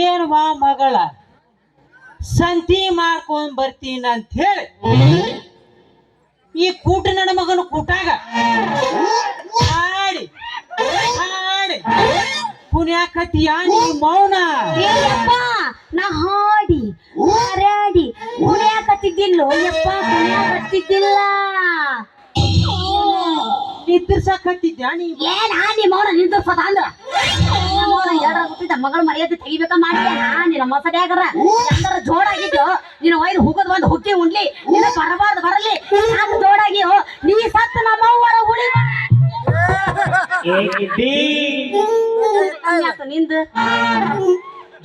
ಏನ್ವಾ ಮಗಳ ಸಂತಿ ಮಾಡ್ಕೊಂಡ್ ಬರ್ತೀನಿ ಅಂತ ಹೇಳಿ ಈ ಕೂಟ ನನ್ನ ಮಗನ ಕೂಟಾಗ ಹಾಡಿ ಹಾಡಿ ಪುಣ್ಯಾಕತಿಯ ನೀ ಮೌನ ನಾ ಹಾಡಿ ಹಾರಾಡಿ ಕುಣಿಯಾಕತ್ತಿದ್ದಿಲ್ಲೋ ಯಪ್ಪ ಕುಣಿಯಾಕತ್ತಿದ್ದಿಲ್ಲ ನಿದ್ರಿಸಕತ್ತಿದ್ಯಾ ನೀ ಏನ್ ಹಾಡಿ ಮೌನ ನಿಂದ್ರಸದ ಅಂದ್ರ ಮಗಳ ಮರ್ಯಾದೆ ತೆಗಿಬೇಕ ಮಾಡಿ ನಿನ್ನ ಮೊಸಡ್ಯಾಗರ ಎಲ್ಲರ ಜೋಡಾಗಿದ್ದು ನೀನು ಒಯ್ದು ಹುಗದ್ ಬಂದು ಹುಕ್ಕಿ ಉಣ್ಲಿ ನಿನ್ನ ಬರಬಾರ್ದು ಬರಲಿ ಸಾಕು ಜೋಡಾಗಿ ನೀ ಸತ್ತು ನಮ್ಮವ್ವರ ಉಳಿ ನಿಂದು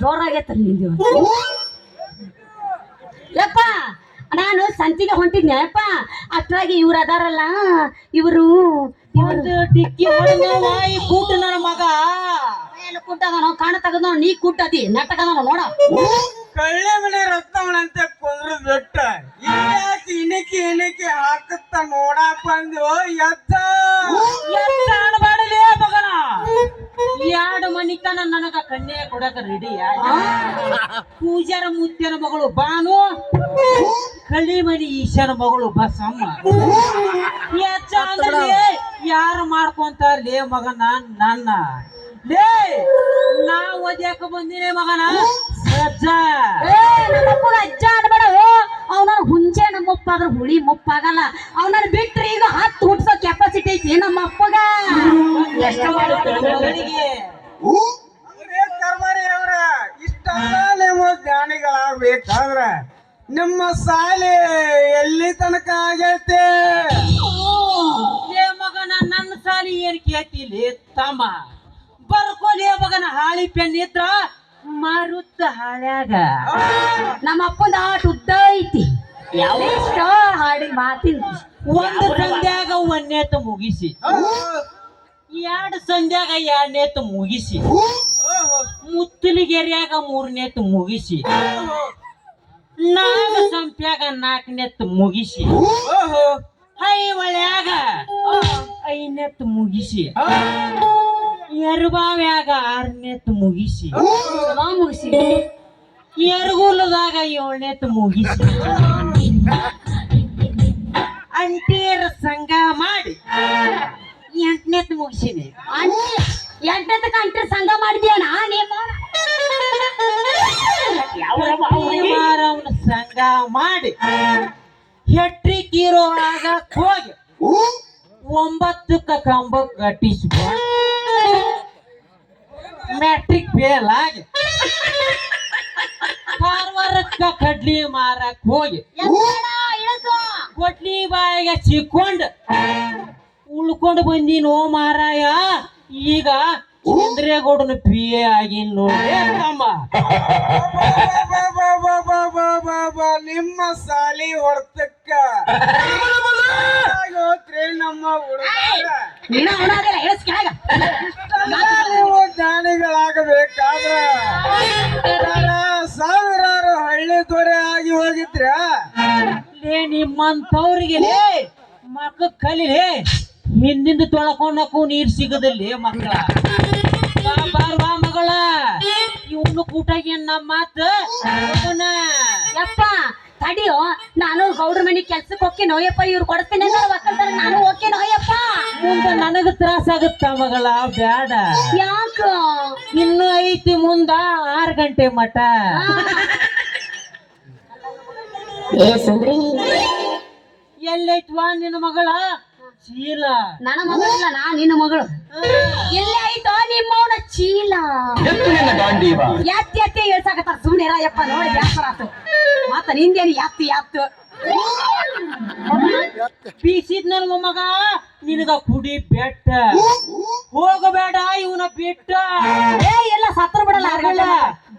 ಜೋರಾಗೈತ ನಿಂದು ಯಪ್ಪ ನಾನು ಸಂತಿಗೆ ಹೊಂಟಿದ್ನೆ ಯಪ್ಪ ಅಷ್ಟಾಗಿ ಇವ್ರು ಅದಾರಲ್ಲ ಇವರು ಒಂದು ಡಿಕ್ಕಿ ಈ ಕೂಟ ನನ್ನ ಮಗ ಕುಟ್ಟದ ಕಾಣ ತಗದ ನೀ ಕುಟ್ಟದಿ ನಟಕದ ನೋಡ ಕಳ್ಳೆ ಮನೆ ರಕ್ತವನಂತೆ ಕೊಂದ್ರ ಬಿಟ್ಟ ಇಣಕಿ ಇಣಕಿ ಹಾಕುತ್ತ ನೋಡಾಕ್ ಬಂದು ಎತ್ತ ಮಾಡಲೇ ಮಗನ ಎರಡು ಮನಿಕನ ನನಗ ಕನ್ಯೆ ಕೊಡಕ ರೆಡಿ ಪೂಜಾರ ಮುತ್ಯನ ಮಗಳು ಬಾನು ಕಳಿಮನಿ ಈಶನ ಮಗಳು ಬಸಮ್ಮ ಯಾರು ಮಾಡ್ಕೊಂತಾರಲೇ ಮಗನ ನನ್ನ ಲೇ ನಾ ಓದ್ಯಾಕ ಬಂದಿನಿ ಮಗನ ಅಜ್ಜ ಅನ್ಬೇಡ ಅವನ ಹುಂಚೆ ನಮ್ಮ ಅಪ್ಪ ಆದ್ರ ಹುಳಿ ಮುಪ್ಪಾಗಲ್ಲ ಅವನನ್ನ ಬಿಟ್ರಿ ಈಗ ಹತ್ತು ಹುಟ್ಸೋ ಕೆಪಾಸಿಟಿ ಐತಿ ನಮ್ಮ ಅಪ್ಪಗ ಎಷ್ಟು ಮಾಡುತ್ತೆ ಅವ್ರ ಇಷ್ಟೆಲ್ಲ ನಿಮ್ಮ ಜ್ಞಾನಿಗಳಾಗ್ಬೇಕಾದ್ರ ನಿಮ್ಮ ಸಾಲೆ ಎಲ್ಲಿ ತನಕ ಆಗೈತೆ ಮಗನ ನನ್ನ ಸಾಲಿ ಏನ್ ಕೇಳ್ತಿಲಿ ತಮ್ಮ ಬರ್ಕೊಲಿ ಮಗನ ಹಾಳಿ ಪೆನ್ ಇದ್ರ ಮಾರುತ್ತ ಹಾಳ್ಯಾಗ ನಮ್ಮ ಅಪ್ಪನ ಆಟ ಉದ್ದ ಐತಿ ಎಷ್ಟ ಹಾಡಿ ಮಾತಿನ ಒಂದು ಸಂಧ್ಯಾಗ ಒಂದೇತ ಮುಗಿಸಿ ಎರಡು ಸಂಧ್ಯಾಗ ಎರಡನೇತ ಮುಗಿಸಿ ಮುತ್ತಲಿಗೆರೆಯಾಗ ಮೂರನೇತ ಮುಗಿಸಿ ನಾಗ ಸಂಪ್ಯಾಗ ನಾಲ್ಕನೇತ್ ಮುಗಿಸಿ ಹೈವಳ್ಯಾಗ ಐದನೇತ್ ಮುಗಿಸಿ ಎರಬಾವ್ಯಾಗ ಆರನೇತ್ ಮುಗಿಸಿ ಮುಗಿಸಿ ಎರಗುಲದಾಗ ಏಳನೇತ್ ಮುಗಿಸಿ ಅಂಟೀರ ಸಂಘ ಮಾಡಿ ಎಂಟನೇತ್ ಮುಗಿಸಿನಿ ಎಂಟನೇತ ಅಂಟೀರ ಸಂಘ ಮಾಡಿದ್ಯಾನ ಅವನ ಸಂಘ ಮಾಡಿ ಹೆಟ್ರಿಕಿರೋ ಆಗಕ್ ಹೋಗಿ 9ಕ್ಕ ಕಂಬ ಕಟ್ಟಿಸ್ಕೊಂಡು ಮ್ಯಾಟ್ರಿಕ್ ಫೇಲ್ ಆಗಿ ಕಾರವಾರಕ್ಕ ಕಡ್ಲಿ ಮಾರಕ್ ಹೋಗಿ ಕೊಡ್ಲಿ ಬಾಯಿಗೆ ಸಿಕ್ಕೊಂಡು ಉಳ್ಕೊಂಡು ಬಂದಿನೋ ಮಾರಾಯ ಈಗ ಚಂದ್ರೇಗೌಡನ ಪಿ ಎ ಆಗಿ ನೋಡಿ ತಮ್ಮ ನಿಮ್ಮ ಸಾಲಿ ಹೊಡ್ತಕ್ಕ ಹೋತ್ರಿ ನಮ್ಮ ನೀವು ಜ್ಞಾನಿಗಳಾಗಬೇಕಾದ್ರ ಸಾವಿರಾರು ಹಳ್ಳಿ ದೊರೆ ಆಗಿ ಹೋಗಿದ್ರ ಲೇ ನಿಮ್ಮಂತವ್ರಿಗೆ ಮಕ್ಕ ಕಲಿಲೇ ಹಿಂದಿಂದ ತೊಳ್ಕೊಂಡಕ್ಕೂ ನೀರ್ ಸಿಗದಲ್ಲಿ ಮಕ್ಕಳ ಬಾರ್ವಾ ಮಗಳ ಇವನು ಕೂಟಾಗಿ ನಮ್ಮ ಮಾತು ಯಪ್ಪ ತಡಿಯೋ ನಾನು ಗೌಡ್ರ ಮನಿ ಕೆಲ್ಸಕ್ಕೆ ಹೋಗಿ ನೋಯಪ್ಪ ಇವ್ರು ಕೊಡ್ತೀನಿ ಒಕ್ಕಲ್ತಾರ ನಾನು ಓಕೆ ನೋಯಪ್ಪ ಮುಂದೆ ನನಗ ತ್ರಾಸ ಆಗುತ್ತ ಮಗಳ ಬ್ಯಾಡ ಯಾಕ ಇನ್ನು ಐತಿ ಮುಂದ 6 ಗಂಟೆ ಮಠ ಎಲ್ಲೈತ್ವಾ ನಿನ್ನ ಮಗಳ ಚೀಲ ನನ್ನ ಮಗಳಿಲ್ಲ ನಾ ನಿನ್ನ ಮಗಳು ಎಲ್ಲೇ ಆಯ್ತೋ ನಿಮ್ಮವನ ಚೀಲ ಎತ್ತಿ ಎತ್ತಿ ಇಳ್ಸಾಕತ್ತಾರ ಸುಮ್ಮನೆ ಯಪ್ಪ ನೋಡಿ ಬ್ಯಾಸರ ಆತು ಮತ್ತ ನಿಂದೇನು ಎತ್ತು ಬೀಸಿದ್ ನನ್ ಮೊಮ್ಮಗ ನಿನಗ ಕುಡಿ ಬೆಟ್ಟ ಹೋಗಬೇಡ ಇವನ ಬಿಟ್ಟ ಏ ಎಲ್ಲ ಸತ್ರ ಬಿಡಲ್ಲ ಮಗಳ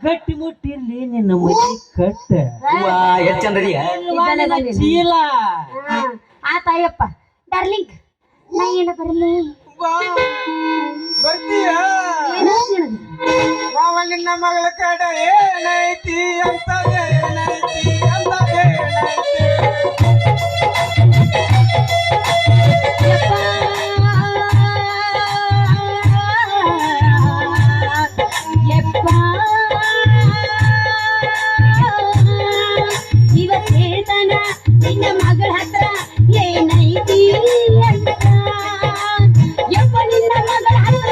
ಗಟ್ಟಿ ಮುಟ್ಟಿಲ್ಲಿ ನಿನ್ನ ಮೈ ಕಟ್ಟ ಚೀಲ ಆತಾಯಪ್ಪ ಡಾರ್ಲಿಂಗ್ ನಾ ಏನ ಬರಲಿ ಬಾ ಬರ್ತೀಯ ಮಾವ ನಿನ್ನ ಮಗಳ ಕಡೆ ಏನೈತಿ ಅಂತದೇನೈತಿ ಅಂತದೇನೈತಿ ಇವತ್ತು ಹೇಳ್ತಾನ ನಿನ್ನ ಮಗಳ ಹತ್ರ ಏನೈತಿ ಅಂತ ಯಪ್ಪ ನಿನ್ನ ಮಗಳ ಹತ್ರ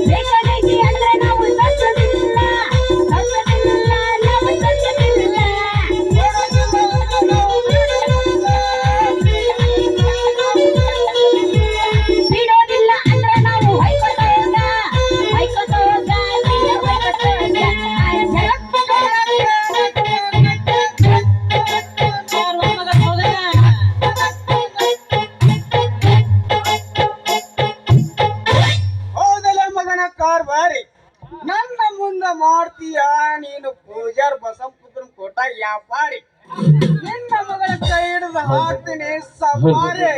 ಬೇಕಾದೈತಿ ಅಂದ್ರೆ ನಾವು ಸತ್ತದಿಲ್ಲ ಸತ್ತದಿಲ್ಲ ನಾವು ಸತ್ತದಿಲ್ಲ ಬಿಡೋದಿಲ್ಲ ಅಂದ್ರೆ ನಾವು ಹೊಯ್ಕೋತ ಹೋಗ ಹೊಯ್ಕೋತ ಹೋಗ ನೀನು ಹೊಯ್ಕೋತ ಹೋಗ ಹೌದಲ್ಲ ಮಗನ ಕಾರ್ಬಾರಿ ನನ್ನ ಮುಂದ ಮಾಡ್ತೀಯ ನೀನು ಪೂಜಾರ್ ಬಸಂಪುತ್ರನ್ ಕೋಟ ವ್ಯಾಪಾರಿ ನಿನ್ನ ಮಗಳ ಕೈ ಹಿಡಿದು ಹಾಕ್ತೀನಿ ಸವಾರಿ